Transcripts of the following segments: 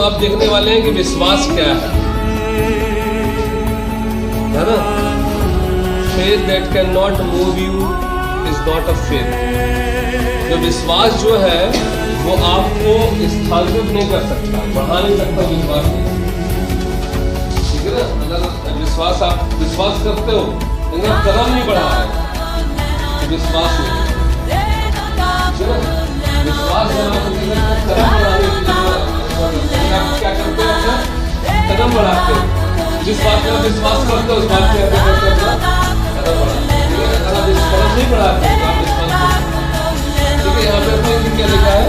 आप देखने वाले हैं कि विश्वास क्या है ना? Faith that can not move you is not a faith. तो विश्वास जो है वो आपको स्थानांतरित नहीं कर सकता, बढ़ा नहीं सकता विश्वास को, ठीक है ना? अगर विश्वास आप विश्वास करते हो लेकिन आप कदम नहीं बढ़ा रहे तो विश्वास नहीं, ठीक है ना? विश्वास कदम बढ़ाने के लिए आप क्या करते हो? अपना कदम बढ़ाते हो। जिस बात में विश्वास करते हो उस बात पे अपना कदम बढ़ाते हो। अगर आप कदम नहीं बढ़ाते तो आप विश्वास करते, ठीक है? यहाँ पे अपने क्या लिखा है?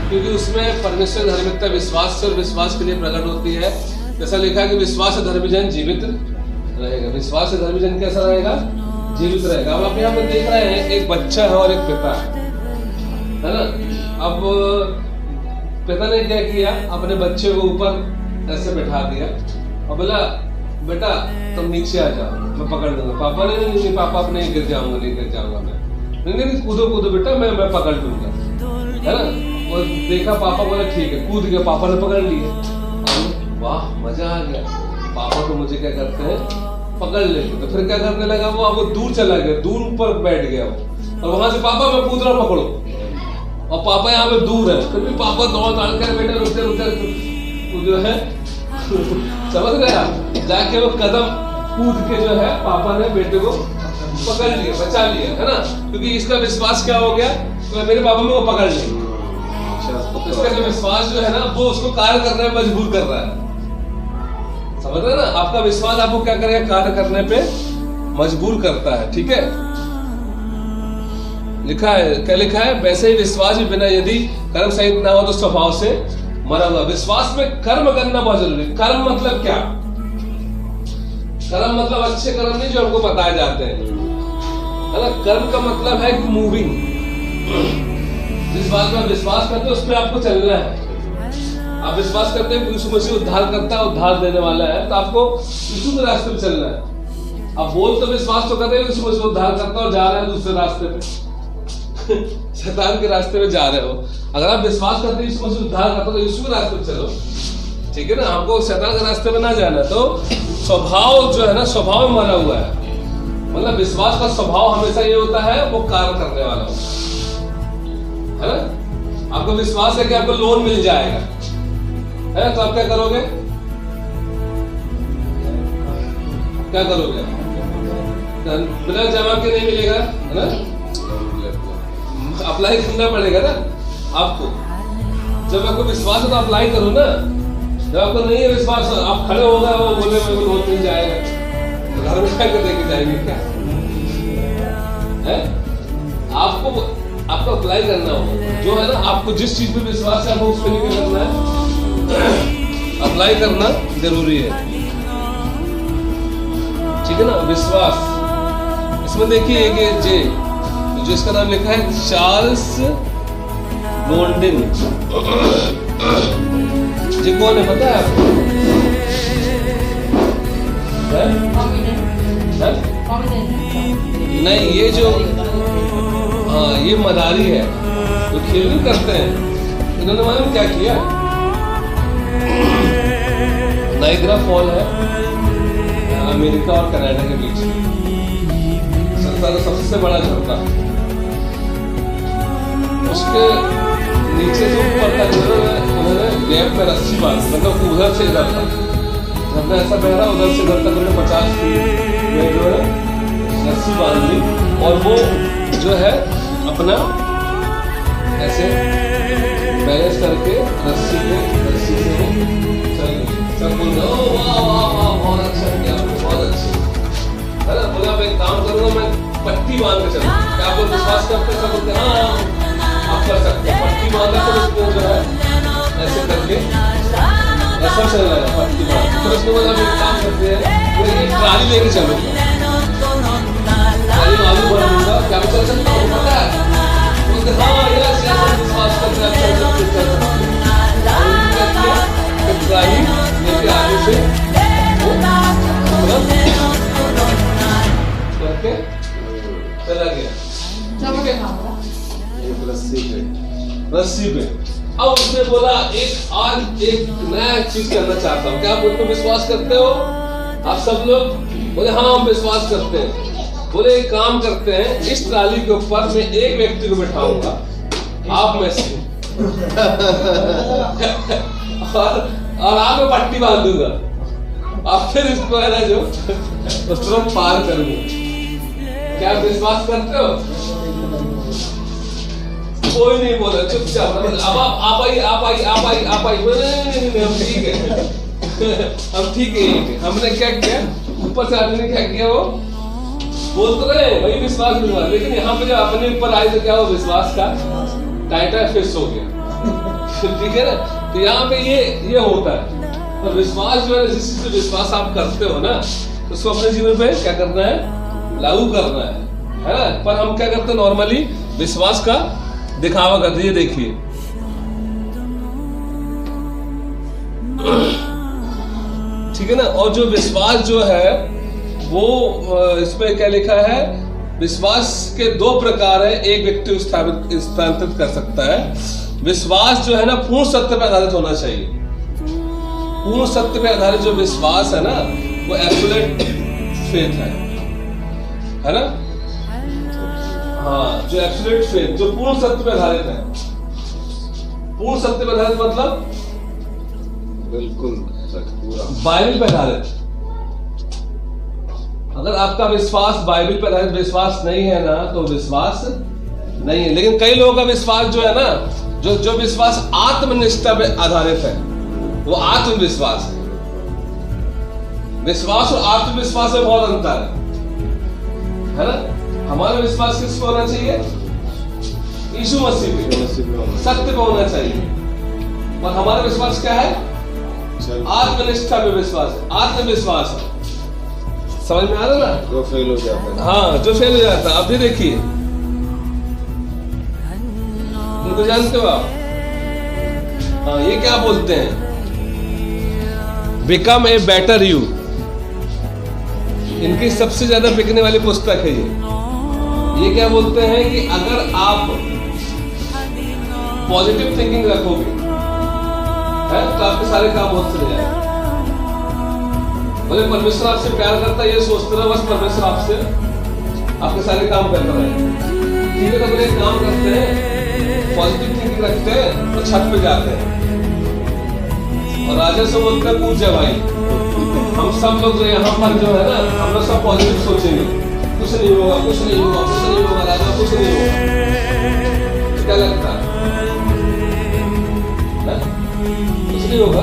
क्योंकि उसमें परमेश्वर धार्मिकता विश्वास से और विश्वास के लिए प्रकट होती है। जैसा लिखा है कि विश्वास से धर्मी जन जीवित रहेगा। विश्वास से धर्मी जन कैसा रहेगा? जीवित रहेगा। अब आप यहाँ पे देख रहे हैं एक बच्चा है और एक पिता है ना? अब पिता ने क्या किया? अपने बच्चे को ऊपर ऐसे बैठा दिया और बोला बेटा तुम नीचे आ जाओ, मैं पकड़ दूंगा। पापा ने नहीं, पापा अपने गिर जाऊंगा, नहीं गिर जाऊंगा मैं, नहीं कूदो कूदो बेटा, मैं पकड़ लूंगा, है ना? और देखा पापा बोला ठीक है, कूद गया, पापा ने पकड़ लिया। वाह मजा आ गया, पापा तो मुझे क्या करते हैं पकड़ लेते। तो फिर क्या करने लगा वो दूर चला गया, दूर ऊपर बैठ गया वो, और वहां से पापा मैं कूद रहा हूं, पकड़ो। और पापा यहाँ पे दूर है, फिर भी पापा दौड़ दौड़ कर बेटा रुकते रुकते जो है समझ रहे आप, जाके वो कदम कूद के जो है पापा ने बेटे को पकड़ लिया, बचा लिया, है ना? क्योंकि इसका विश्वास क्या हो गया? तो मेरे पापा मेरे को पकड़ लिया। इसका जो विश्वास जो है ना वो उसको कार्य करने में मजबूर कर रहा है। समझ रहे ना? आपका विश्वास आपको क्या करेगा? कार्य करने पे मजबूर करता है, ठीक है? लिखा है, क्या लिखा है? वैसे ही विश्वास भी बिना यदि कर्म सहित ना हो तो स्वभाव से मरा हुआ। विश्वास में कर्म करना बहुत जरूरी है। कर्म मतलब क्या? कर्म मतलब अच्छे कर्म नहीं जो हमको बताए जाते हैं, है ना? कर्म का मतलब है मूविंग। जिस बात में विश्वास करते हो उस पर आपको चलना है। आप विश्वास करते हैं कि यीशु मसीह उद्धार करता है, उद्धार देने वाला है, तो आपको यीशु के रास्ते पे चलना है। आप बोल तो विश्वास तो कर रहे हो यीशु मसीह उद्धार करता है और जा रहे हैं दूसरे रास्ते पे शैतान के रास्ते में जा रहे हो। अगर आप विश्वास करते हैं यीशु मसीह उद्धार करता है तो यीशु के रास्ते पे चलो, ठीक है ना? आपको शैतान के रास्ते में ना जाना। तो स्वभाव जो है ना, स्वभाव में मरा हुआ है। मतलब विश्वास का स्वभाव हमेशा ये होता है वो कार्य करने वाला होता है ना? आपको विश्वास है कि आपको लोन मिल जाएगा, है? तो आप क्या करोगे? क्या करोगे? बिना जमा के नहीं मिलेगा, है ना? अप्लाई करना पड़ेगा ना आपको। जब आपको विश्वास है तो अप्लाई करो ना। जब आपको नहीं है विश्वास, आप खड़े हो गए वो बोले मेरे को लोन मिल जाएगा, तो घर में क्या देके जाएंगे क्या? है? आपको अप्लाई करना होगा। जो है ना, आपको जिस चीज पे विश्वास है आपको उस पर नहीं करना है, अप्लाई करना जरूरी है, ठीक है ना? विश्वास इसमें देखिए एक जे जो इसका नाम लिखा है चार्ल्स गोल्डिन, जी कौन है पता है आपको? नहीं, ये जो ये मदारी है जो खेल नहीं करते हैं, इन्होंने मालूम क्या किया? नाइग्रा फॉल है अमेरिका और कनाडा के बीच, संसार का सबसे बड़ा झरना, उसके नीचे से ऊपर तक उन्होंने गैप में रस्सी बांधी, मतलब उधर से इधर तक झरना ऐसा बह रहा, उधर से इधर तक उन्होंने 50 फीट में जो है रस्सी बांध ली, और वो जो है अपना ऐसे बैलेंस करके रस्सी से चल गई। सब बोल रहे हो वाह वाह वाह बहुत अच्छा किया, बहुत अच्छा, है ना? बोला मैं काम करूंगा, मैं पट्टी बांध के चलूंगा। क्या आप लोग विश्वास करते हैं? सब बोलते हैं हाँ आप कर सकते हैं। पट्टी बांधा तो उसमें जो है ऐसे करके ऐसा चल रहा है पट्टी बांध। फिर उसके बाद हम एक काम करते हैं, वो एक ट्राली लेके चलूंगा, ट्राली में आलू भर दूंगा, क्या मैं चल सकता हूँ? पता है? बोलते हाँ यस यस विश्वास करते हैं, चल सकते हैं। ट्राली लेके आगे से वो करके चला गया। ठीक है, एक रस्सी पे। अब उसने बोला एक नया चीज करना चाहता हूँ, क्या आप मुझ पर विश्वास करते हो? आप सब लोग बोले हाँ हम विश्वास करते हैं। बोले एक काम करते हैं, इस ट्राली के ऊपर मैं एक व्यक्ति को बैठाऊंगा, आप में से और आप में पट्टी बांध दूंगा, आप फिर इसको है ना जो उस तरफ पार करूंगा। क्या आप विश्वास करते हो? कोई नहीं बोला, चुपचाप। अब आप आई नहीं, हम ठीक है हम ठीक है। हमने क्या किया, ऊपर से आदमी ने क्या किया, वो बोल तो रहे वही विश्वास मिलवा, लेकिन यहाँ पे जब अपने ऊपर आए तो क्या हो, विश्वास का टाइटा फिक्स हो गया। ठीक है ना, तो यहाँ पे ये होता है। तो विश्वास जो है, जिस चीज पे विश्वास आप करते हो ना, उसको अपने जीवन पे क्या करना है, लागू करना है ना। पर हम क्या करते हैं नॉर्मली, विश्वास का दिखावा करते। ये देखिए, ठीक है ना। और जो विश्वास जो है वो इसमें क्या लिखा है, विश्वास के दो प्रकार है, एक व्यक्ति स्थानांतरित कर सकता है। विश्वास जो है ना पूर्ण सत्य पर आधारित होना चाहिए। पूर्ण सत्य पे आधारित जो विश्वास है ना, वो एब्सोल्यूट फेथ है ना। हाँ, जो एब्सोल्यूट फेथ, जो पूर्ण सत्य पे आधारित है। पूर्ण सत्य पे आधारित मतलब बिल्कुल पूरा बाइबल पे आधारित। अगर आपका विश्वास बाइबल पे आधारित विश्वास नहीं है ना, तो विश्वास नहीं है। लेकिन कई लोगों का विश्वास जो है ना, जो विश्वास आत्मनिष्ठा पे आधारित है, वो आत्मविश्वास है। विश्वास और आत्मविश्वास में बहुत अंतर है ना। हमारा विश्वास किस पे होना चाहिए, यीशु मसीह पे, सत्य पे होना चाहिए। और हमारा विश्वास क्या है, आत्मनिष्ठा पे विश्वास है, आत्मविश्वास है। समझ में आ रहा ना, जो फेल हो जाता है। हाँ, जो फेल हो जाता है। अब भी देखिए, उनको जानते हो आप? हाँ, ये क्या बोलते हैं, बिकम ए बेटर यू। इनकी सबसे ज्यादा बिकने वाली पुस्तक है ये क्या बोलते हैं कि अगर आप पॉजिटिव थिंकिंग रखोगे है, तो आपके सारे काम बहुत चले जाएंगे। बोले परमेश्वर आपसे प्यार करता है, ये सोचते रहो बस परमेश्वर आपसे आपके सारे काम कर रहे हैं। ठीक है, तो अपने काम करते हैं, पॉजिटिव थिंकिंग रखते हैं, तो छत पे जाते हैं और राजा से बोलते हैं पूछ जा भाई। हम सब लोग जो यहाँ पर जो है ना, हम लोग सब पॉजिटिव सोचेंगे, कुछ नहीं होगा, कुछ नहीं होगा, कुछ नहीं होगा, राजा कुछ नहीं होगा। क्या लगता है, कुछ नहीं होगा?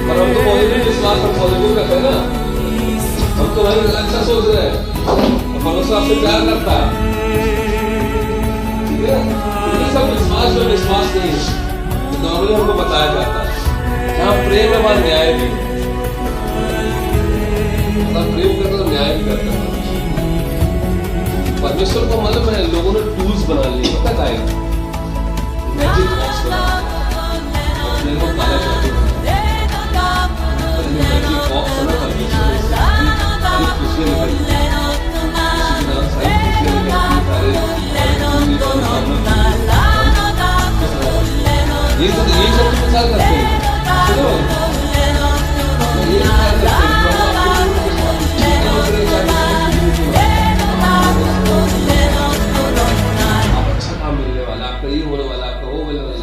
पर हम तो पॉजिटिव विश्वास, हम पॉजिटिव करते हैं ना, हम तो भाई अच्छा सोच रहे हैं, परमेश्वर आपसे प्यार करता है। ठीक है, ये सब विश्वास में विश्वास नहीं है, नॉर्मली हमको बताया जाता है। जहाँ प्रेम है वहाँ न्याय भी, अगर प्रेम करता तो न्याय भी करता है। परमेश्वर को मालूम है, लोगों ने टूल्स बना लिए, पता है मैजिक बॉक्स बना अपने को काला जादू, मैजिक बॉक्स है ना, परमेश्वर सारी खुशियाँ निकलती हैं, ये सब प्रचार करते हैं। चलो ये प्रचार करते हैं, अच्छा काम मिलने वाला, आपका ये होने वाला, आपका वो होने वाला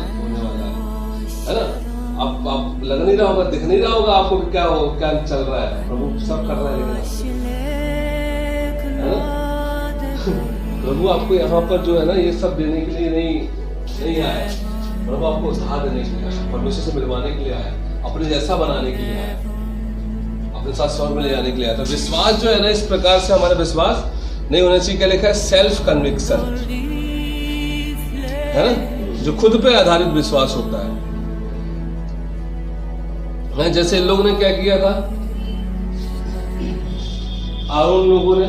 है ना। आप लग नहीं रहा होगा, दिख नहीं रहा होगा आपको क्या चल रहा है, प्रभु सब कर रहा है, है ना। प्रभु आपको यहाँ पर जो है ना, ये सब देने के लिए नहीं आया। प्रभु आपको उधार देने के लिए आया, परमेश्वर से मिलवाने के लिए आया, अपने जैसा बनाने के लिए आया, अपने साथ स्वर्ग में ले जाने के लिए आया। तो विश्वास जो है ना, इस प्रकार से हमारा विश्वास नहीं होना चाहिए। क्या लिखा है, सेल्फ कन्विक्शन, है ना, जो खुद पे आधारित विश्वास होता है। जैसे इन लोगों ने क्या किया था, आरोन लोगों ने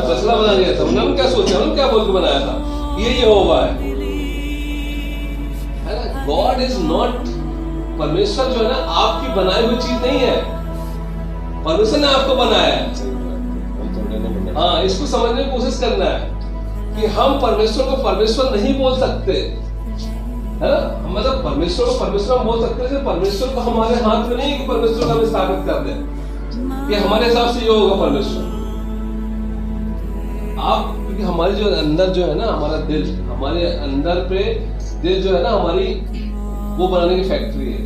बसला बना लिया था। उन्होंने क्या सोचा, उन्होंने क्या बोल के बनाया था, ये यहोवा है। गॉड इज नॉट, परमेश्वर जो है ना आपकी बनाई हुई चीज नहीं है, परमेश्वर ने आपको बनाया है। सही बात है, हम थोड़े नहीं बना। हाँ, इसको समझने की कोशिश करना है कि हम परमेश्वर को परमेश्वर नहीं बोल सकते, है ना। मतलब परमेश्वर को परमेश्वर हम बोल सकते हैं, परमेश्वर को हमारे हाथ में नहीं कि परमेश्वर को हम स्थापित कर दें कि हमारे हिसाब से ये होगा परमेश्वर। आप, क्योंकि हमारे जो अंदर जो है ना, हमारा दिल, हमारे अंदर पे दिल जो है ना, हमारी वो बनाने की फैक्ट्री है,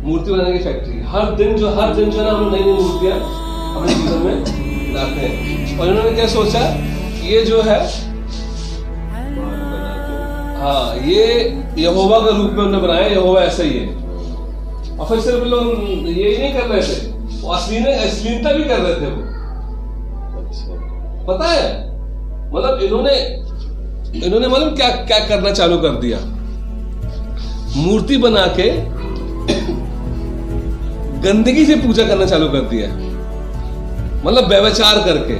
मूर्ति बनाने की फैक्ट्री। हर दिन जो है ना, हम नई नई मूर्तियां अपने जीवन में लाते हैं। और इन्होंने क्या सोचा, ये जो है, हाँ, ये यहोवा का रूप में उन्होंने बनाया, यहोवा ऐसा ही है। और फिर सिर्फ लोग यही नहीं कर रहे थे, वो अश्लीलता भी कर रहे थे वो। अच्छा, पता है, मतलब इन्होंने मतलब क्या क्या करना चालू कर दिया, मूर्ति बना के गंदगी से पूजा करना चालू कर दिया, मतलब व्यभिचार करके,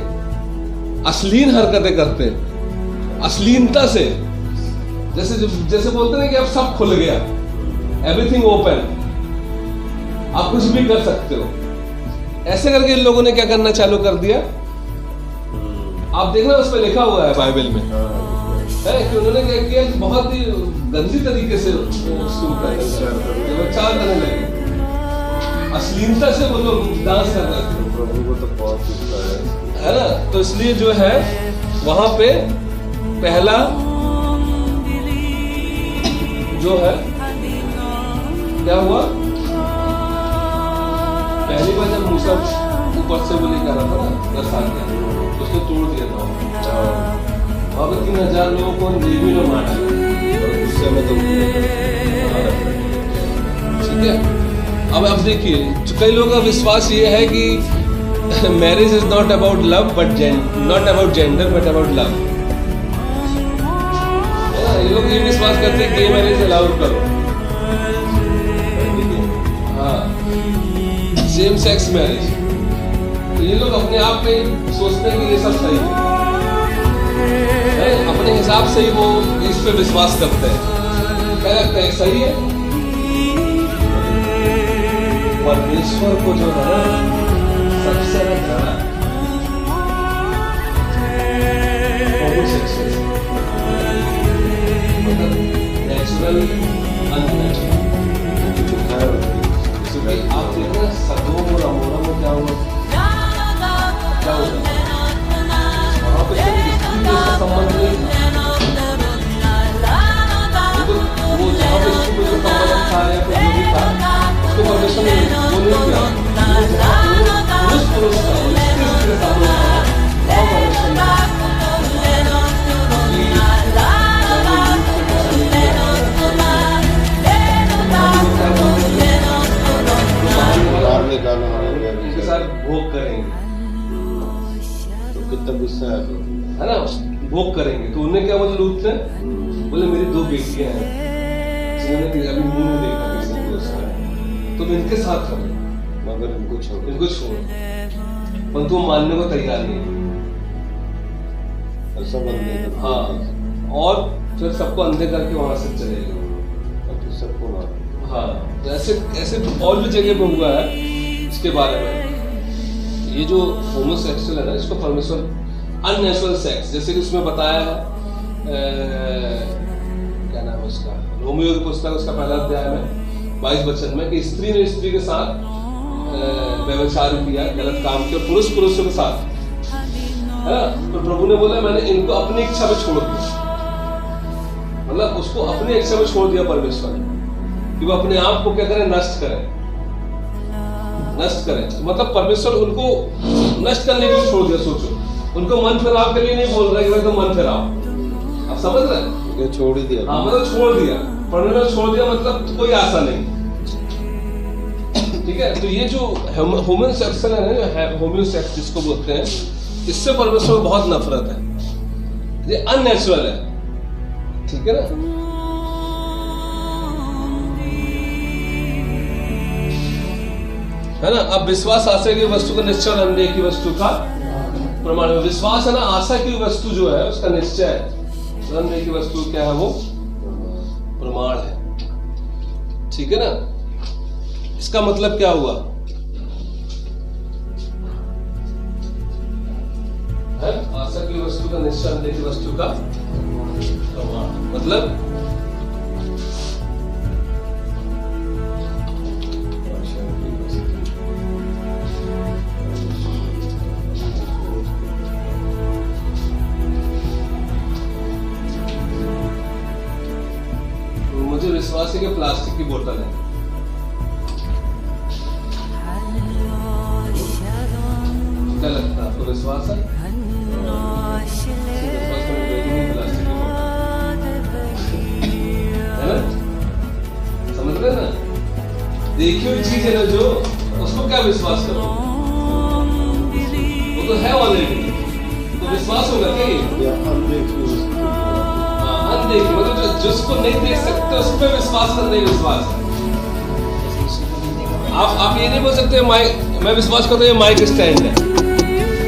अश्लील हरकतें करते, अश्लीलता से, जैसे बोलते हैं कि अब सब खुल गया, एवरीथिंग ओपन, आप कुछ भी कर सकते हो। ऐसे करके इन लोगों ने क्या करना चालू कर दिया, आप देखना उसमें लिखा हुआ है बाइबल में, है कि उन्होंने क्या किया कि बहुत ही गंदी तरीके से व्यभिचार करने लगे, अश्लीलता से वो लोग डांस कर रहे थे। प्रभु को तो बहुत गुस्सा है ना। तो इसलिए जो है वहां पे पहला जो है क्या हुआ, पहली बार जब मूसा ऊपर से वो लेकर आ रहा था ना 10 साल के, उसको तोड़ दिया था, वहां पे 3000 लोगों को लेवी ने मारा, और गुस्से में तो ठीक है। अब देखिए, कई लोगों का विश्वास ये है कि marriage is not about love but not about gender but about love. ये लोग ये विश्वास करते हैं कि ये मैरिज अलाउ करो, हाँ, सेम सेक्स मैरिज। तो ये लोग अपने आप में सोचते हैं कि ये सब सही है, अपने हिसाब से ही वो इस पे विश्वास करते हैं, क्या लगता है सही है। परमेश्वर को जो है सबसे ज्यादा मतलब नेचुरल अननेचुरल, क्योंकि आप देखो सदोम और अमोरा में क्या हुआ, वहां पे सिर्फ स्त्री के संबंध नहीं था, वो जहाँ पे स्त्री को संबंध था या फिर जो भी था, उसको परमेश्वर ने वो नहीं किया, पुरुष का स्त्री के संबंध था, परमेश्वर ने उनके साथ भोग करेंगे, तो कितना गुस्सा है ना, भोग करेंगे। तो उन्हें क्या बोले लूत ने, बोले मेरी 2 बेटियां हैं जिन्होंने अभी मुंह नहीं देखा किसी को, तुम इनके साथ रहो, मगर इनको छोड़, परंतु वो मानने को तैयार नहीं। ऐसा बंदे, हाँ, और फिर सबको अंधे करके वहां से चले गए, तो सबको मार। हाँ। तो ऐसे और भी जगह पे हुआ है इसके बारे में। ये जो होमोसेक्सुअल है ना, इसको परमेश्वर अननेचुरल सेक्स, जैसे कि उसमें बताया है, क्या नाम है उसका, रोमियो की पुस्तक, उसका पहला अध्याय में 22 वचन में, कि स्त्री ने स्त्री के साथ व्यभिचार किया, गलत काम किया, पुरुषों के साथ, है ना। तो प्रभु ने बोला मैंने इनको अपनी इच्छा पे छोड़ दिया, मतलब उसको अपनी इच्छा पे छोड़ दिया परमेश्वर ने, कि वो अपने आप को क्या करें, नष्ट करें। मतलब परमेश्वर उनको नष्ट करने के लिए छोड़ दिया। सोचो, उनको मन फिराव के लिए नहीं बोल रहा कि तुम मन फिराव, आप समझ रहे हैं, ये छोड़ ही दिया। हाँ, मतलब छोड़ दिया, परमेश्वर छोड़ दिया, मतलब कोई आशा नहीं, ठीक है। तो ये जो होमोसेक्सुअल है, होमोसेक्स जिसको बोलते हैं, इससे परमेश्वर को बहुत नफरत है, ये अननेचुरल है, ठीक है ना। है ना। अब विश्वास आशा की वस्तु का निश्चय और अनदेख की वस्तु का प्रमाण है। विश्वास है ना, आशा की वस्तु जो है उसका निश्चय है, अनदेख की वस्तु क्या है, वो प्रमाण है, ठीक है ना। इसका मतलब क्या हुआ, है असंख्य वस्तु का निश्चय, अनदेखी वस्तु का प्रमाण। मतलब मुझे विश्वास है कि प्लास्टिक की बोतल है, क्या लगता है आपको? विश्वास है? प्लास्टिक की बोतल है ना, समझ रहे ना? देखी हुई चीज है ना जो, उसको क्या विश्वास करो? वो तो है ऑलरेडी, तो विश्वास होगा क्या ये? अनदेखी मतलब जिसको नहीं देख सकते उस पर विश्वास करना ही विश्वास है। आप ये नहीं बोल सकते मैं विश्वास करता हूँ ये माइक स्टैंड है,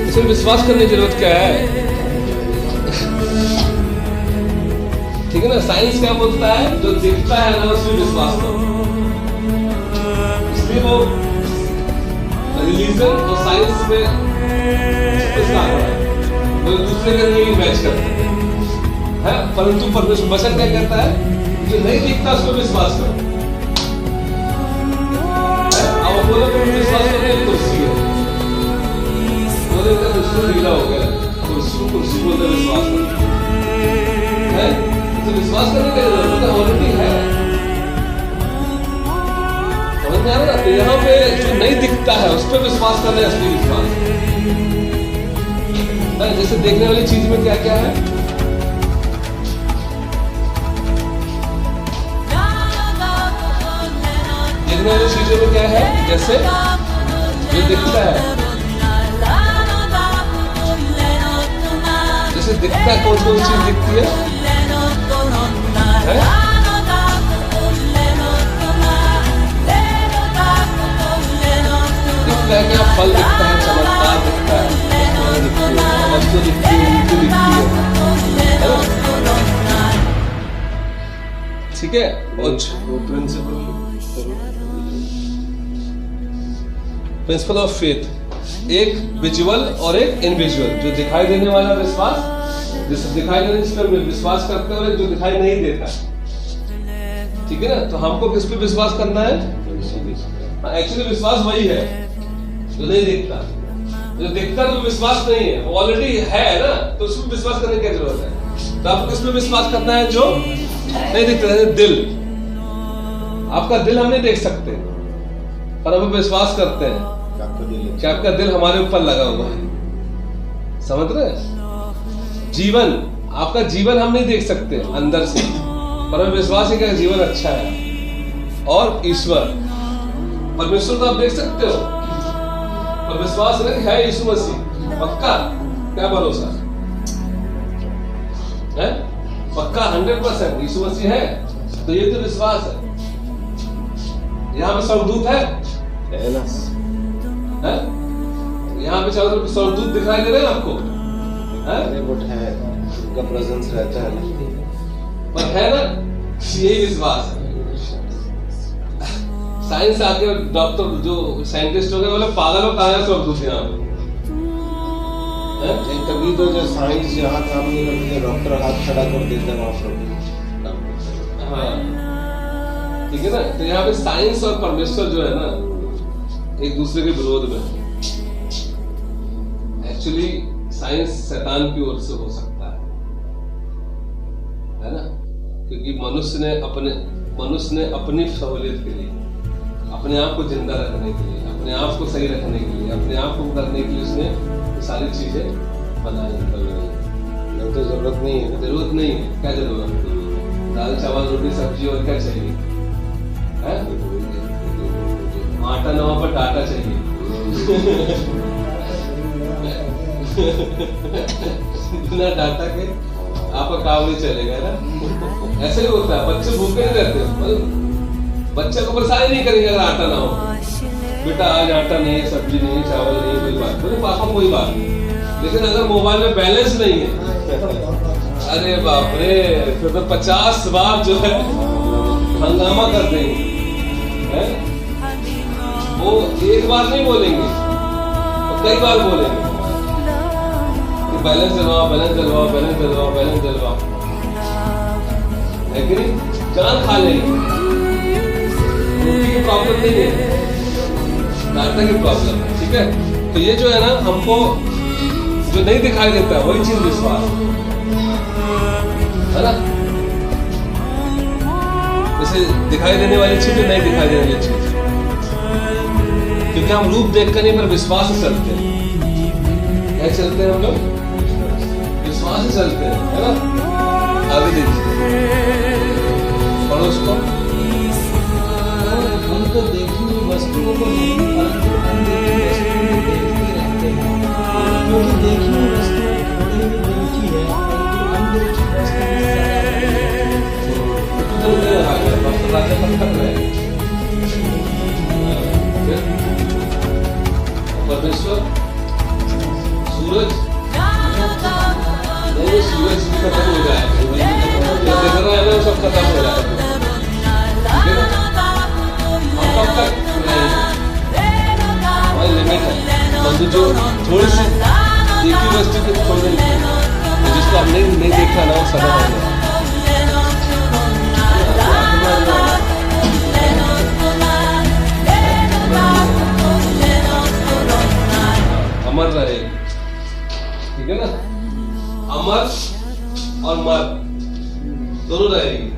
इसमें विश्वास करने की जरूरत क्या है? ठीक है ना? साइंस क्या बोलता है? जो दिखता है ना उसमें विश्वास करो। इसलिए वो रिलीजन और साइंस में वो दूसरे के लिए मैच करते हैं, है? परंतु परमेश्वर वचन क्या कहता है? जो नहीं दिखता उसको विश्वास करो। अब बोलो तो विश्वास करने कुर्सी है, बोले तो ढीला हो गया, कुर्सी बोलते विश्वास करो, है? तो विश्वास करने की जरूरत ऑलरेडी है, समझ में आ रहा? तो यहाँ पे जो नहीं दिखता है उस पर विश्वास करना है असली विश्वास। जैसे देखने वाली चीज में क्या क्या है? देखने वाली चीजों में क्या है? जैसे जो दिखता है, जैसे दिखता है, कौन कौन चीज दिखती है? दिखता है क्या? फल दिखता है, चमत्कार दिखता है, वस्तु दिखती है, नीति दिखती है, ठीक है? और प्रिंसिपल ऑफ फेथ, एक विजुअल और एक इनविजुअल। जो दिखाई देने वाला विश्वास, जिसे दिखाई देने जिस पर विश्वास करते हैं, और जो दिखाई नहीं देता, ठीक है ना? तो हमको किस पे विश्वास करना है? एक्चुअली विश्वास वही है जो नहीं दिखता, जो दिखता तो विश्वास नहीं है, ऑलरेडी है ना, तो उसमें विश्वास करने की जरूरत है। तो आपको किस पे विश्वास करना है? जो नहीं दिखता है, दिल। आपका दिल हम नहीं देख सकते, पर हम विश्वास करते हैं कि आपका दिल हमारे ऊपर लगा हुआ है, समझ रहे? जीवन, आपका जीवन हम नहीं देख सकते अंदर से, पर हमें विश्वास है कि जीवन अच्छा है। और ईश्वर, परमेश्वर तो आप देख सकते हो, पर विश्वास है यीशु मसीह, पक्का? क्या भरोसा है? पक्का 100% यीशु मसीह है, तो ये तो विश्वास है। यहाँ पे स्वर्गदूत है ना? है? यहाँ पे चारों तरफ स्वर्गदूत दिखाई दे रहे हैं आपको? है, उनका प्रेजेंस रहता है ना, पर है ना? यही विश्वास है। साइंस आके डॉक्टर जो साइंटिस्ट हो गए बोले पागल हो, कहाँ है स्वर्गदूत यहाँ पे? तभी तो जो साइंस यहाँ काम नहीं करती है, डॉक्टर हाथ खड़ा कर देते हैं वहां पर। हाँ, ठीक है ना? तो यहाँ पे साइंस और परमेश्वर जो है ना, एक दूसरे के विरोध में। एक्चुअली साइंस शैतान की ओर से हो सकता है ना? क्योंकि मनुष्य ने अपनी सहूलियत के लिए, अपने आप को जिंदा रखने के लिए, अपने आप को सही रखने के लिए, अपने आप को करने के लिए उसने सारी चीजें बनाई। तो जरूरत नहीं है, जरूरत नहीं है। क्या जरूरत है? दाल चावल रोटी सब्जी और क्या चाहिए? है? आटा नवा पर डाटा चाहिए। बिना डाटा के आपका काम नहीं चलेगा ना? ऐसे ही होता है, बच्चे भूखे नहीं रहते, बच्चे को परेशान नहीं करेंगे अगर आटा ना हो। बेटा आज आटा नहीं, सब्जी नहीं, चावल नहीं, कोई बात नहीं, पापा कोई बात नहीं। लेकिन अगर मोबाइल में बैलेंस नहीं है, अरे बाप रे, फिर तो 50 बार जो है हंगामा कर देंगे, है? वो एक बार नहीं बोलेंगे, तो कई बार बोलेंगे। बैलेंस जलवाओ, बैलेंस जलवाओ, बैलेंस जलवाओ, बैलेंस जलवाओ, है कि नहीं? जान खा लेंगे। रोटी की प्रॉब्लम नहीं है, डाटा की प्रॉब्लम है, ठीक है? तो ये जो है ना, हमको जो नहीं दिखाई देता है वही चीज विश्वास है ना। जैसे दिखाई देने वाली चीज और नहीं दिखाई देने वाली चीज, क्योंकि हम रूप देखकर नहीं पर विश्वास से चलते हैं। क्या चलते हैं हम लोग? विश्वास से चलते हैं, है ना। आगे देखिए, पढ़ो उसको। हम तो देखी हुई वस्तुओं को नहीं, परंतु अनदेखी वस्तुओं को देखते रहते हैं, क्योंकि देखी हुई वस्तु थोड़ी ही देर की है, परंतु अनदेखी वस्तु परमेश्वर सूरज नहीं, सूरज भी खत्म हो जाएगा, देख रहा है ना, सब खत्म हो जाएगा। हम कब तक हमारी लिमिट है, हम जो थोड़ी सी देखी वस्तु को छोड़ देंगे, जिसको हमने नहीं देखा ना, वो सदा है। अमर रहे, ठीक है ना। अमर और मर दोनों रहेगी।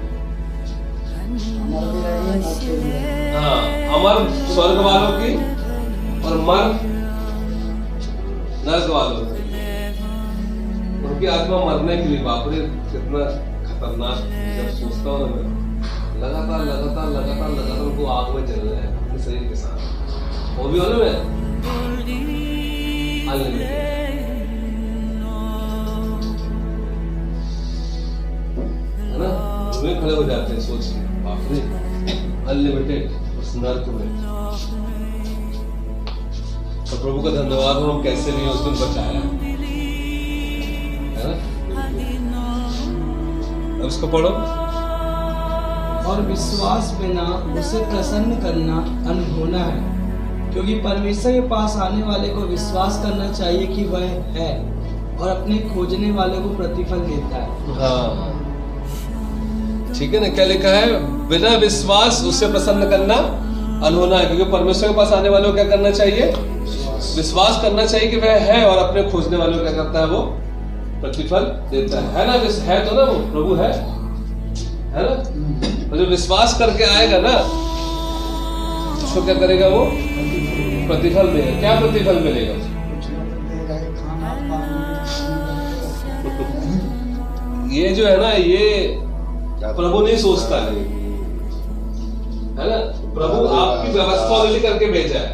हाँ, अमर स्वर्ग वालों की और मर नरक वालों की। उनकी आत्मा मरने के लिए, बाप रे कितना खतरनाक। जब सोचता हूँ ना मैं, लगातार लगातार लगातार लगातार उनको आग में जल रहे हैं अपने शरीर के साथ, वो भी वालों में अनलिमिटेड, है ना। वे खड़े हो जाते हैं सोच के, बाप रे अनलिमिटेड उस नर्क में। तो प्रभु का धन्यवाद हो, हम कैसे भी उस दिन बचाया, है ना। अब उसको पढ़ो। और विश्वास बिना उसे प्रसन्न करना अनहोना है, क्योंकि परमेश्वर के पास आने वाले को विश्वास करना चाहिए कि वह है, और अपने खोजने वाले को प्रतिफल देता है। हाँ, ठीक है ना। क्या लिखा है? बिना विश्वास उससे प्रसन्न करना अनहोना है, क्योंकि परमेश्वर के पास आने वाले को क्या करना चाहिए? विश्वास करना चाहिए कि वह है, और अपने खोजने वाले को क्या करता है? वो प्रतिफल देता है ना। है तो ना, वो प्रभु है ना। तो जो विश्वास करके आएगा ना, उसको क्या करेगा? वो प्रतिफल देगा। क्या प्रतिफल मिलेगा? ये जो है ना, ये प्रभु नहीं सोचता है ना। प्रभु आपकी व्यवस्था ऑलरेडी करके भेजा है,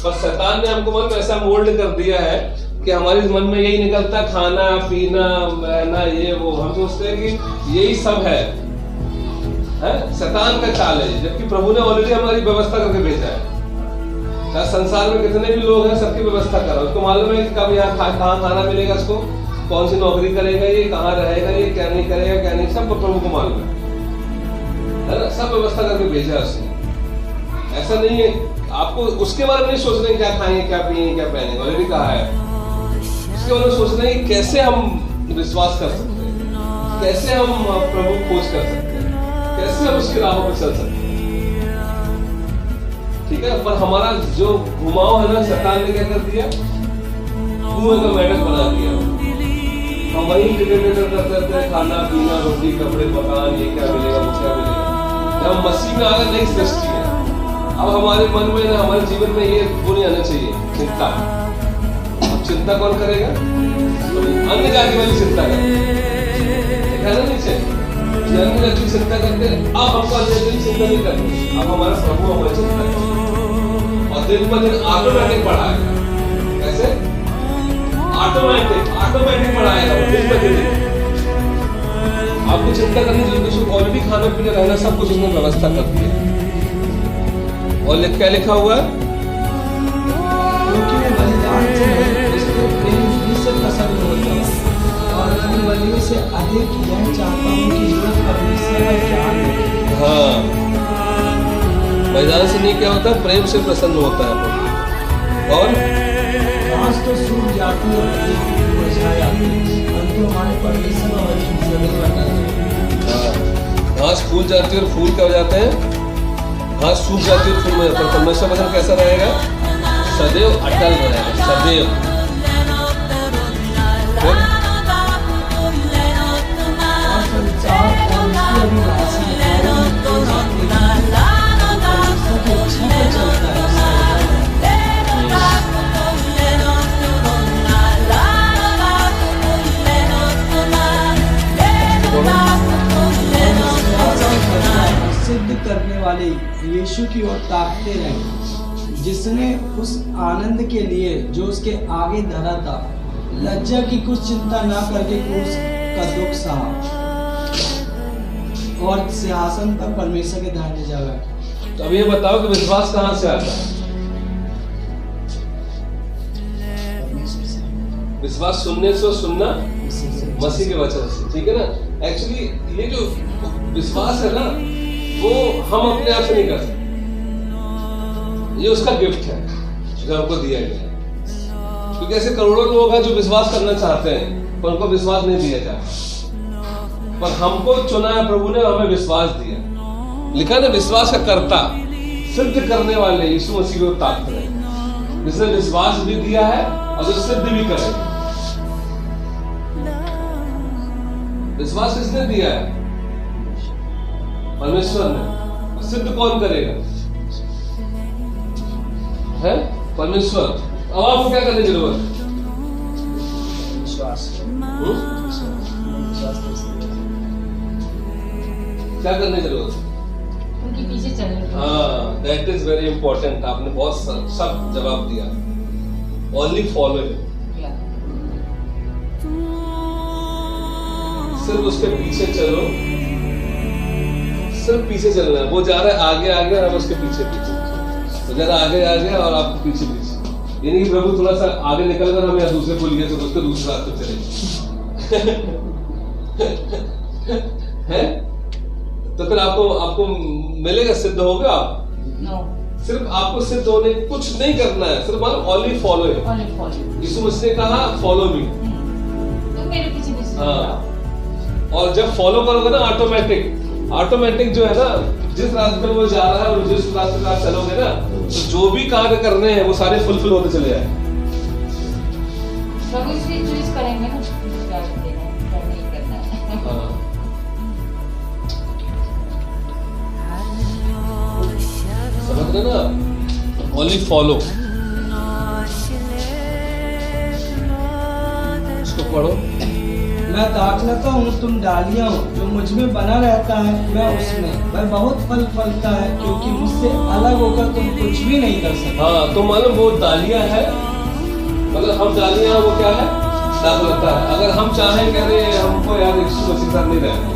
पर शैतान ने हमको मन में ऐसा मोल्ड कर दिया है कि हमारे मन में यही निकलता, खाना पीना रहना ये वो। हम सोचते हैं कि यही सब है, शैतान का चाल है, जबकि प्रभु ने ऑलरेडी हमारी व्यवस्था करके भेजा है। संसार में कितने भी लोग हैं, सबकी व्यवस्था कर रहा है। उसको मालूम है कि कब यहाँ कहाँ खाना मिलेगा, उसको कौन सी नौकरी करेगा, ये कहाँ रहेगा, ये क्या नहीं करेगा, क्या नहीं, सब प्रभु को मालूम है ना। सब व्यवस्था करके भेजा है उसने। ऐसा नहीं है आपको उसके बारे में नहीं सोचना है क्या खाएंगे, क्या पिएंगे, क्या पहनेंगे, ऑलरेडी कहा है। उसके बारे में सोचना है कि कैसे हम विश्वास कर सकते हैं, कैसे हम प्रभु खोज कर सकते हैं, कैसे हम उसकी राहों पर चल सकते हैं, ठीक है। पर हमारा जो घुमाव है ना, शैतान ने क्या कर दिया? कुएं का मेढक बना दिया। हम वही करते हैं, खाना पीना, रोटी कपड़े मकान, ये क्या मिलेगा, वो क्या मिलेगा। जब मसीह में आ गए, नई सृष्टि है। अब हमारे मन में ना, हमारे जीवन में ये वो नहीं आना चाहिए, चिंता। अब चिंता कौन करेगा? अन्य जाति वाली चिंता करेगा नीचे, अन्य जाति की चिंता करते। अब हमको अन्य जाति की चिंता नहीं करनी, अब हमारा प्रभु हमारी चिंता है। और दिन पर दिन ऑटोमेटिक बढ़ाएगा। कैसे? ऑटोमेटिक बढ़ाएगा दिन पर दिन। आपको चिंता करनी चाहिए, ऑलरेडी खाना पीना रहना सब कुछ उसने व्यवस्था कर दिया। और क्या लिखा हुआ है? क्योंकि मैं बलिदान से नहीं, उसके प्रेम ही से प्रसन्न होता हूँ, और अपनी बलियों से अधिक यह चाहता हूँ कि लोग परमेश्वर का ज्ञान दें। हाँ, बलिदान से नहीं क्या होता? प्रेम से प्रसन्न होता है। और घास तो सूख जाती है, आ जाते हैं, परंतु हमारे परमेश्वर का वचन सदैव अटल है। घास फूल जाती है और फूल क्या हो जाते हैं? घास सूख जाती है और फूल में, पर परमेश्वर वचन कैसा रहेगा? सदैव अटल रहेगा, सदैव। और संसार और उसकी अभिलाषा परमेश्वर की इच्छा पर चलता है। सिद्ध करने वाले यीशु की ओर ताकते रहे, जिसने उस आनंद के लिए जो उसके आगे धरा था, लज्जा की कुछ चिंता ना करके क्रूस का दुख सहा और सिंहासन पर परमेश्वर के दाहिने जा बैठा। तो अब ये बताओ कि विश्वास कहाँ से आता है? विश्वास सुनने से, सुनना मसीह के वचन से, ठीक है ना। एक्चुअली ये जो विश्वास है ना, वो हम अपने आप से नहीं कर सकते, ये उसका गिफ्ट है जो हमको दिया गया है। क्योंकि ऐसे करोड़ों लोग हैं जो विश्वास करना चाहते हैं पर उनको विश्वास नहीं दिया जाता, पर हमको चुना है प्रभु ने, हमें विश्वास दिया। लिखा ना, विश्वास का कर्ता, सिद्ध करने वाले यीशु मसीह को ताकत रहे, जिसने विश्वास भी दिया है और जो सिद्ध भी करेगा। विश्वास किसने दिया है? परमेश्वर ने। सिद्ध कौन करेगा? है परमेश्वर। अब आपको क्या करने की जरूरत है? विश्वास क्या करने की जरूरत है? उनके पीछे चलने। हाँ, दैट इज वेरी इंपॉर्टेंट। आपने बहुत सब जवाब दिया। ओनली फॉलो हिम, सिर्फ उसके पीछे चलो, सिर्फ पीछे चलना है। वो जा रहा है आगे आगे और आप उसके पीछे पीछे, तो जरा आगे आगे और आपको पीछे पीछे। यानी कि प्रभु थोड़ा सा आगे निकल कर हमें दूसरे पुल गए तो उसके दूसरे रास्ते चले हैं, तो फिर आपको मिलेगा, सिद्ध होगा आप। नो, सिर्फ आपको सिद्ध होने कुछ नहीं करना है, सिर्फ मानो only follow him. Only follow. यीशु मसीह ने कहा फॉलो मी। तो मेरे पीछे पीछे। हाँ, और जब फॉलो करोगे ना, ऑटोमेटिक जो है ना, जिस रास्ते पे वो जा रहा है और जिस रास्ते पे आप चलोगे ना, तो जो भी कार्य करने हैं वो सारे फुलफिल होते चले जाए। प्रभु इसलिए चूज करेंगे ना, क्या नहीं करना है। हाँ। समझ रहे ना, ओनली फॉलो। इसको पढ़ो। मैं दाखलता हूँ, तुम डालियाँ हो, जो मुझ में बना रहता है मैं उसमें, वह बहुत फल फलता है, क्योंकि मुझसे अलग होकर तुम कुछ भी नहीं कर सकते। हाँ, तो मालूम वो डालियाँ है, मतलब हम डालियाँ, वो क्या है? दाखलता है। अगर हम चाहें कह रहे हमको यार यीशु मसीह साथ नहीं रहना,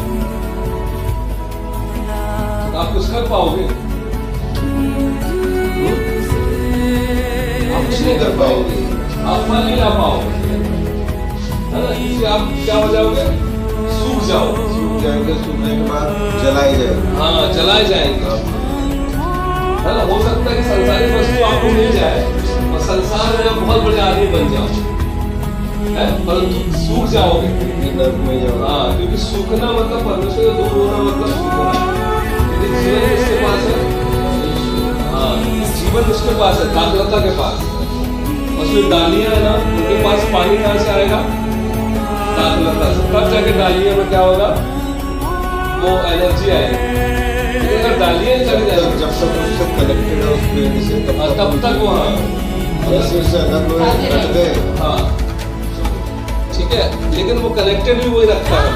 तो आप कुछ कर पाओगे? आप कुछ नहीं कर पाओगे, आप फल नहीं ला पाओगे, है ना। इससे आप क्या हो जाओगे? सूख जाओगे। सूख जाएंगे, सूखने के बाद जलाए जाएंगे। हाँ, जलाए जाएंगे, है ना। हो सकता है कि संसारिक वस्तु आपको मिल जाए और संसार में आप बहुत बड़े आदमी बन जाओ, है, परंतु सूख जाओगे, नर्क में जाओगे। हाँ, क्योंकि सूखना मतलब परमेश्वर से दूर होना, मतलब सूखना। क्योंकि जीवन किसके पास है? हाँ, जीवन उसके पास है, दाखलता के पास। और जो डालियां है ना, उनके पास पानी कहाँ से आएगा? दाखलता से। तब जाके डालियां में क्या होगा? वो एनर्जी आएगी। अगर डालियां चली जाएगी, जब तक उससे कनेक्टेड है उस पेड़ से, तब तक वो, हाँ, जैसे उससे अलग हुए, कट गए। हाँ, ठीक है, लेकिन वो कनेक्टेड भी वही रखता है,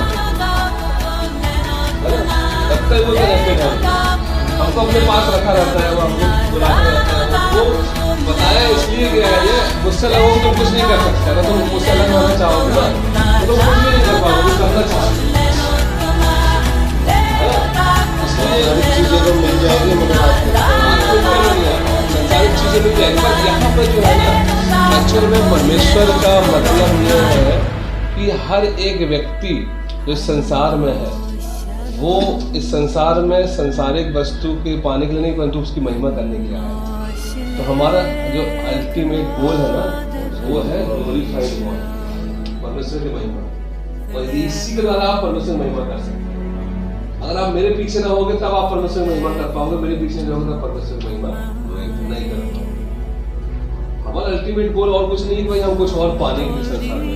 तब तक वो कनेक्टेड है, हमको अपने पास रखा रहता है, वो हमको बुलाते रहता है। वो बताया इसलिए गया है, ये मुझसे अलग हो तुम कुछ नहीं कर सकते। अगर तुम मुझसे अलग होना चाहोगे ना, तो तुम कुछ भी नहीं कर पाओगे, जो करना चाहोगे, सारी चीजें तो मिल जाएंगी, मगर आपको क्या नहीं है, संसारिक चीजें मिल जाएंगी। पर यहाँ पर जो है ना, एक्चुअल में परमेश्वर का मतलब ये है कि हर एक व्यक्ति जो संसार में है, वो इस संसार में सांसारिक वस्तु के पाने के लिए नहीं, परंतु उसकी महिमा करने के लिए आया है। तो हमारा जो अल्टीमेट गोल है ना, वो है ग्लोरीफाइड गॉड, परमेश्वर की महिमा, और इसी के द्वारा आप परमेश्वर की महिमा कर सकते हैं। अगर आप मेरे पीछे ना होगे तब आप परमेश्वर की महिमा कर पाओगे, मेरे पीछे नहीं होगे तब परमेश्वर की महिमा नहीं कर पाओगे। हमारा अल्टीमेट गोल और कुछ नहीं है भाई, हम कुछ और पाने के लिए संसार में,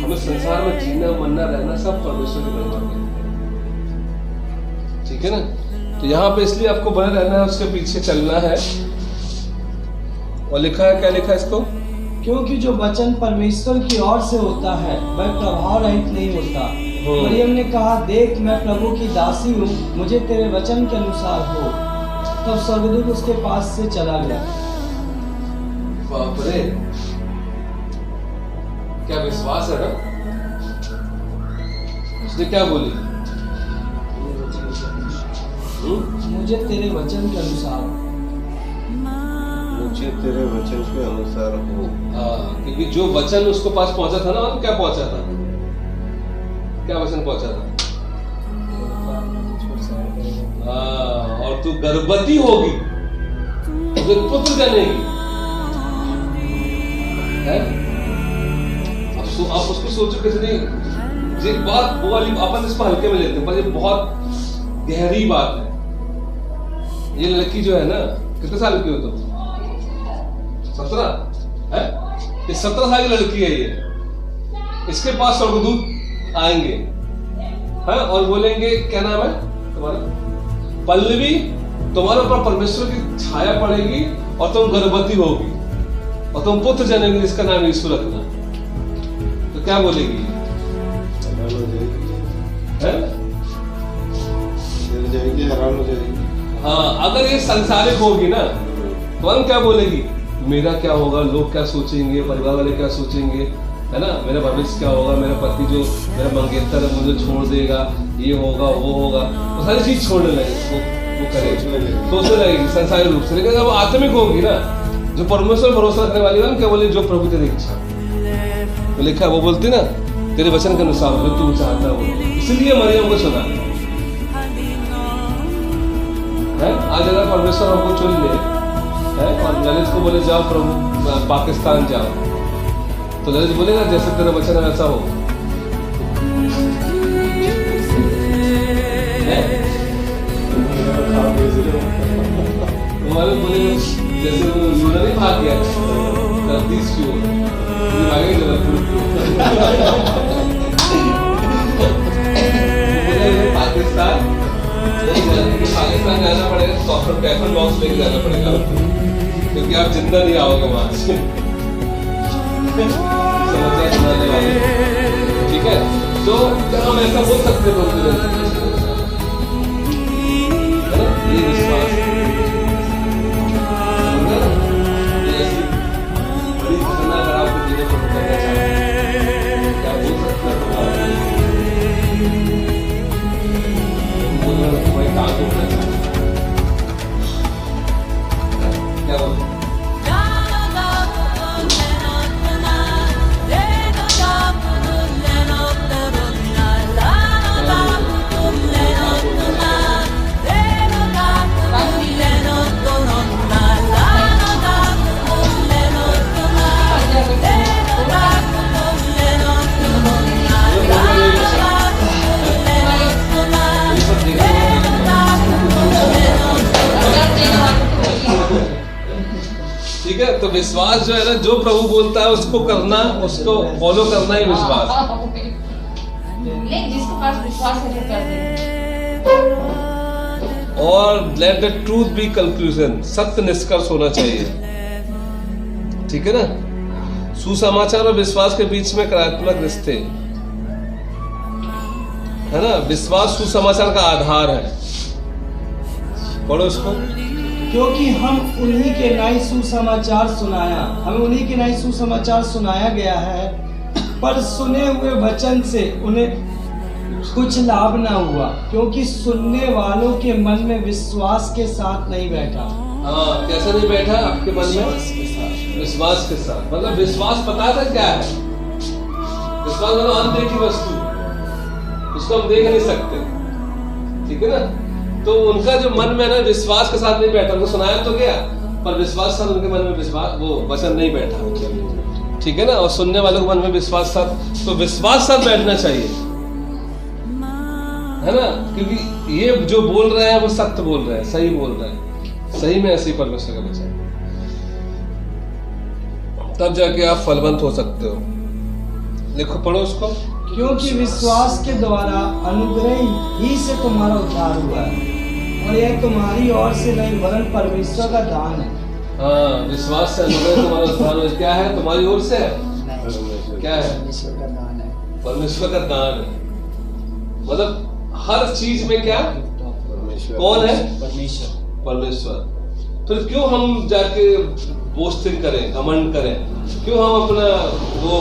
हमें संसार में जीना मरना रहना सब परमेश्वर की महिमा के लिए, ठीक है ना। तो यहाँ पे इसलिए आपको बने रहना है, उसके पीछे चलना है। और लिखा है, क्या लिखा है इसको, क्योंकि जो वचन परमेश्वर की ओर से होता है वह प्रभाव रहित नहीं होता। मरियम ने कहा, देख मैं प्रभु की दासी हूँ, मुझे तेरे वचन के अनुसार हो। तब स्वर्गदूत उसके पास से चला गया। बाप रे, क्या विश्वास है ना। उसने क्या बोली, मुझे तेरे वचन के अनुसार, मुझे तेरे वचन के अनुसार हो। हाँ, क्योंकि जो वचन उसको पास पहुंचा था ना, वो क्या पहुंचा था, क्या वचन पहुंचा था, हाँ, और तू गर्भवती होगी, तुझे पुत्र जनेगी है। आप उसको सोचो कितनी एक बात, वो वाली अपन इसको हल्के में लेते हैं, पर ये बहुत गहरी बात है। ये लड़की जो है ना, कितने साल की हो तुम, 17 है, ये 17 साल की लड़की है ये। इसके पास स्वर्गदूत आएंगे है और बोलेंगे, क्या नाम है तुम्हारा, पल्लवी, तुम्हारे ऊपर परमेश्वर की छाया पड़ेगी और तुम गर्भवती होगी और तुम पुत्र जनेगी, जिसका नाम यीशु रखना। तो क्या बोलेगी, हैरान हो जाएगी। हाँ, अगर ये संसारिक होगी ना तो हम क्या बोलेगी, मेरा क्या होगा, लोग क्या सोचेंगे, परिवार वाले क्या सोचेंगे, है ना, मेरा भविष्य क्या होगा, मेरा पति जो मेरा मंगेतर है मुझे छोड़ देगा, ये होगा वो होगा, वो सारी चीज छोड़ने लगे, वो करेगी, सोचने लगेगी संसारिक रूप से। लेकिन जब आत्मिक होगी ना, जो परमेश्वर भरोसा रखने वाली है, क्या बोले, जो प्रभु तेरी इच्छा, वो लिखा है, वो बोलती ना, तेरे वचन के अनुसार जो तू चाहता हो। इसलिए मरियम को चुना है। आज अगर परमेश्वर हमको चुन ले है और ललित को बोले जाओ प्रभु पाकिस्तान जाओ, तो ललित बोलेगा जैसे तेरा वचन है वैसा हो, तुम्हारे बोले जैसे वो यूना नहीं भाग गया तीस की ओर भागे पाकिस्तान जाना पड़ेगा, डॉक्टर कैफन बॉक्स लेके जाना पड़ेगा, क्योंकि आप जिंदा नहीं आओगे वहां से समाचार सुनाने वाले, ठीक है। तो हम ऐसा बोल सकते हैं, ये विश्वास बड़ी घटना अगर आपको जीने को करना चाहते हैं, क्या बोल सकते हैं, काम करना चाहिए, क्या बोलते ठीक है। तो विश्वास जो है ना, जो प्रभु बोलता है उसको करना, उसको फॉलो करना ही विश्वास। नहीं, जिसके पास विश्वास है वो कर दे। और let the truth be conclusion, सत्य निष्कर्ष होना चाहिए, ठीक है ना। सुसमाचार और विश्वास के बीच में कार्यात्मक रिश्ते है ना। विश्वास सुसमाचार का आधार है, पढ़ो इसको। क्योंकि हम उन्हीं के नाई सुसमाचार सुनाया, हमें उन्हीं के नाई सुसमाचार सुनाया गया है, पर सुने हुए वचन से उन्हें कुछ लाभ ना हुआ, क्योंकि सुनने वालों के मन में विश्वास के साथ नहीं बैठा। हाँ, कैसा नहीं बैठा आपके मन में, विश्वास के साथ। मतलब विश्वास पता था क्या है, विश्वास मतलब अनदेखी वस्तु, उसको हम देख नहीं सकते, ठीक है ना। तो उनका जो मन में ना विश्वास के साथ नहीं बैठा, उनको सुनाया तो गया पर विश्वास के साथ उनके मन में विश्वास वो वचन नहीं बैठा, ठीक है ना, और सुनने वालों के मन में विश्वास साथ, तो विश्वास साथ बैठना चाहिए, है ना, क्योंकि ये जो बोल रहे हैं वो सत्य बोल रहे हैं, सही बोल रहे हैं, सही में ऐसे ही परमेश्वर का बच्चा है, तब जाके आप फलवंत हो सकते हो। लिखो, पढ़ो उसको। क्योंकि विश्वास के द्वारा अनुग्रह ही से तुम्हारा उद्धार हुआ है, और यह तुम्हारी ओर से नहीं वरन परमेश्वर का दान है। हाँ, विश्वास से अनुग्रह तुम्हारा उद्धार हुआ। क्या है? तुम्हारी ओर से है। क्या है? परमेश्वर का दान है। परमेश्वर का दान है। मतलब हर चीज में क्या परमेश्वर कौन है? परमेश्वर। परमेश्वर। फिर क्यों हम जाके बोस्टिंग करें, घमंड करें? क्यों हम अपना वो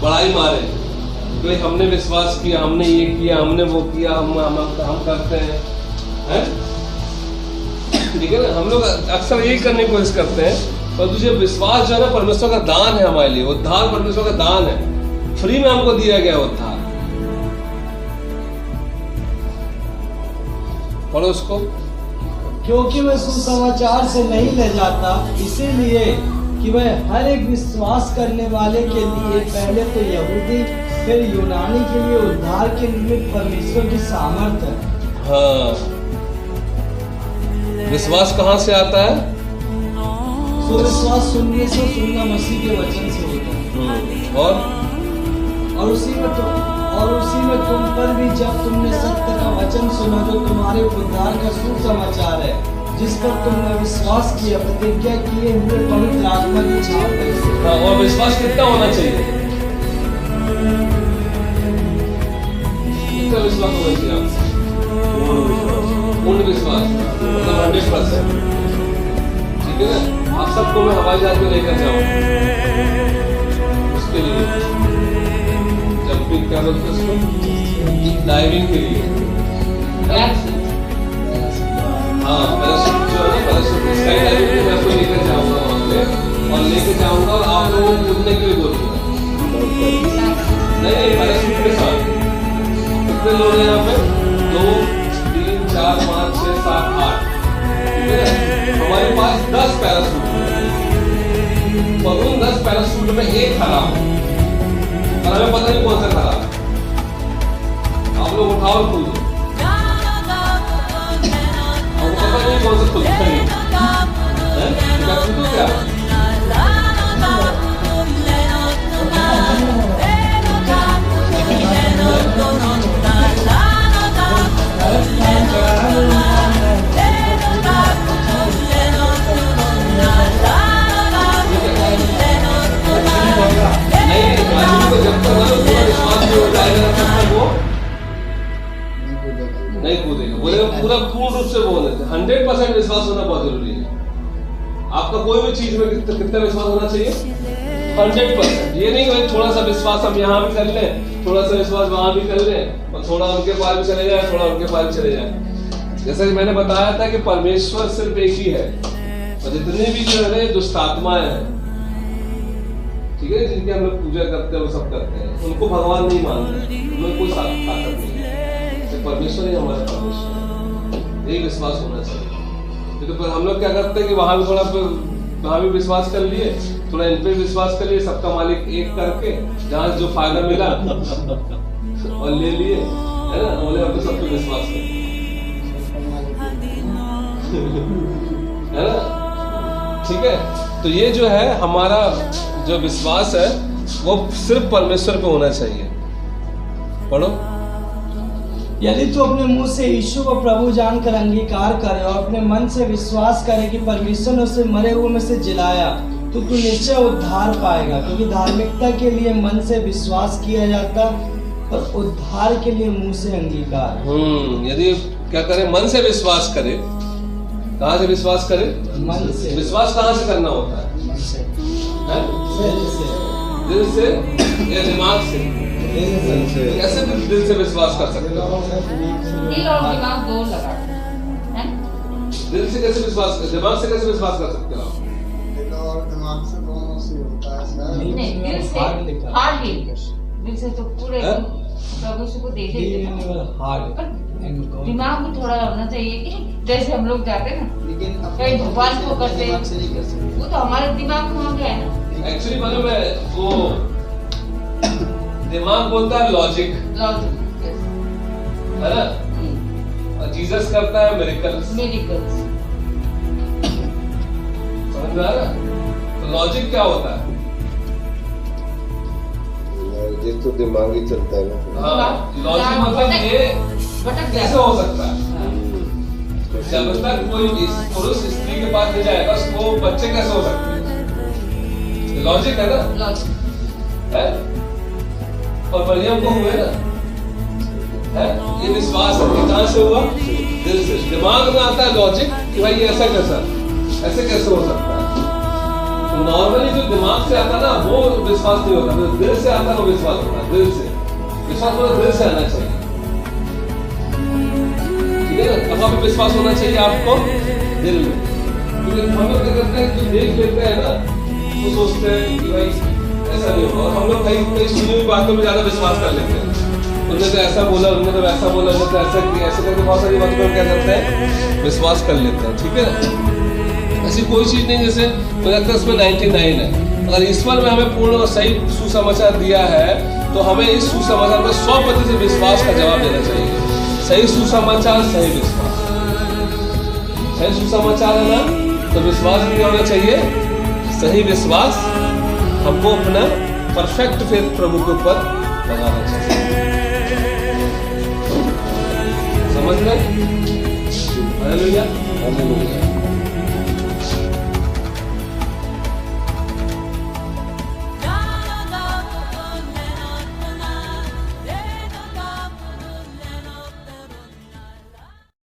बड़ाई मारे? क्योंकि हमने विश्वास किया, हमने ये किया, हमने वो किया, हम करते हैं, ठीक है ना। हम लोग अक्सर यही करने की कोशिश करते हैं, पर तुझे विश्वास जो है ना, परमेश्वर का दान है हमारे लिए। उद्धार परमेश्वर का दान है, फ्री में हमको दिया गया उद्धार। पढ़ो उसको। क्योंकि वह सुसमाचार से नहीं ले जाता, इसीलिए कि वह हर एक विश्वास करने वाले के लिए पहले तो यहूदी फिर यूनानी के लिए उद्धार के निमित्त परमेश्वर की सामर्थ है। हाँ, विश्वास कहाँ से आता है? विश्वास सुनने से, सुनना मसीह के वचन से होता है। और उसी में तुम पर भी जब तुमने सत्य का वचन सुना जो तुम्हारे उद्धार का सुसमाचार है, जिस पर तुमने विश्वास किया, प्रतिज्ञा किए हुए पवित्र आत्मा की छाप है। हाँ, और विश्वास कितना होना चाहिए? कितना विश्वास होना चाहिए आपसे? पूर्ण विश्वास, मतलब 100%। ठीक है ना। आप सबको मैं हवाई जहाज में लेकर जाऊँ, उसके लिए जंपिंग, क्या बोलते हैं उसको, डाइविंग के लिए। हाँ, पैराशूट जो है ना, पैराशूट स्काई डाइविंग के लिए मैं आपको लेकर जाऊंगा वहाँ पे, और लेकर जाऊंगा और आप लोगों को कूदने के लिए बोलूंगा। नहीं, पैराशूट के साथ कितने लोग हैं यहाँ पे? 2, 3, 4, 5, 6, 7, 8। ठीक है, हमारे पास 10 पैराशूट है, और उन 10 पैराशूट में एक खराब है, और हमें पता नहीं कौन सा खराब है। आप लोग उठाओ और कूदो, आपको पता नहीं कौन सा खुद खरीद है, क्या कूदो क्या? नहीं कूदेगा, बोलेगा पूरा पूर्ण रूप से बोल देते। 100% विश्वास होना बहुत जरूरी है। आपका कोई भी चीज में कितना विश्वास होना चाहिए? 100%। ये नहीं कि थोड़ा सा विश्वास हम यहाँ भी कर लें, थोड़ा सा विश्वास वहां भी कर लें, और थोड़ा उनके पार भी चले जाए, थोड़ा उनके पार भी चले जाए। जैसा कि मैंने बताया था कि परमेश्वर सिर्फ एक ही है, और जितने भी जो है दुष्ट आत्माएं हैं, ठीक है, जिनकी हम लोग पूजा करते हैं, वो सब करते हैं, उनको भगवान नहीं मानते, उनमें कोई ताकत नहीं है। परमेश्वर ही हमारा परमेश्वर, यही विश्वास होना चाहिए। तो फिर हम लोग क्या करते हैं कि वहां भी विश्वास कर लिए, थोड़ा इन पे विश्वास कर लिए, सबका मालिक एक करके जहां जो फायदा मिला और ले लिए, है ना, बोले हम तो सब पे विश्वास करें, है ना। ठीक है, तो ये जो है हमारा जो विश्वास है वो सिर्फ परमेश्वर पे होना चाहिए। पढ़ो। यदि तू अपने मुंह से यीशु को प्रभु जानकर अंगीकार करे और अपने मन से विश्वास करे कि परमेश्वर ने उसे मरे हुए में से जिलाया, तो तू निश्चय उद्धार पाएगा। क्योंकि धार्मिकता के लिए मन से विश्वास किया जाता, और उद्धार के लिए मुंह से अंगीकार। यदि क्या करे? मन से विश्वास करे। कहाँ से विश्वास करे? मन से। विश्वास कहाँ से करना होता है? मन से। दिल से या दिमाग से? कैसे दिल से विश्वास कर सकते हो? दिल और दिमाग दो लगा हैं? दिल से कैसे विश्वास कर, दिमाग से कैसे विश्वास कर सकते हो? दिल और दिमाग से दोनों से होता है सर। नहीं, दिल से हार्ट दिल से तो पूरे प्रभु को देते हैं, दिमाग भी थोड़ा होना चाहिए कि जैसे हम लोग जाते हैं ना, लेकिन कहीं भगवान को करते हैं, दिमाग से नहीं कर सकते। वो तो हमारे दिमाग में हो गया है ना। एक्चुअली मालूम है वो दिमाग बोलता है लॉजिक, है ना, और जीसस करता है मिरेकल्स। समझ में आ रहा? तो लॉजिक क्या होता है? ये तो दिमाग ही चलता है ना। हाँ, लॉजिक मतलब ये कैसे हो सकता है? जब तक कोई पुरुष स्त्री के पास नहीं जाएगा उसको बच्चे कैसे हो सकते हैं? लॉजिक है ना, है? और मरियम को हुए ना, है? ये विश्वास है। कहाँ से हुआ? दिल से। दिमाग में आता है लॉजिक कि भाई ये ऐसे कैसे हो सकता है। तो नॉर्मली जो दिमाग से आता है ना वो विश्वास नहीं होता, जो दिल से आता है वो विश्वास होता है। दिल से विश्वास मतलब दिल से आना चाहिए, ठीक है ना। कहाँ पे विश्वास होना चाहिए आपको? दिल में। क्योंकि हम लोग क्या करते हैं, जो देख लेते हैं ना तो सोचते हैं कि भाई ऐसा नहीं होगा, और हम लोग कई सुनी हुई बातों में ज्यादा विश्वास कर लेते हैं। उन्होंने तो ऐसा बोला, उन्होंने तो वैसा बोला, उन्होंने तो ऐसा किया, ऐसे करके बहुत सारी बातों पर क्या करते हैं, विश्वास कर लेते हैं, ठीक है ना। ऐसी कोई चीज नहीं जैसे मुझे लगता है इसमें 99 है। अगर ईश्वर में हमें पूर्ण और सही सुसमाचार दिया है तो हमें इस सुसमाचार में 100% विश्वास का जवाब देना चाहिए। सही सुसमाचार, सही विश्वास। सही सुसमाचार है ना, तो विश्वास भी होना चाहिए, सही विश्वास। हमको अपना परफेक्ट फेथ प्रभु के ऊपर लगाना चाहिए। समझ रहे? हालेलुया।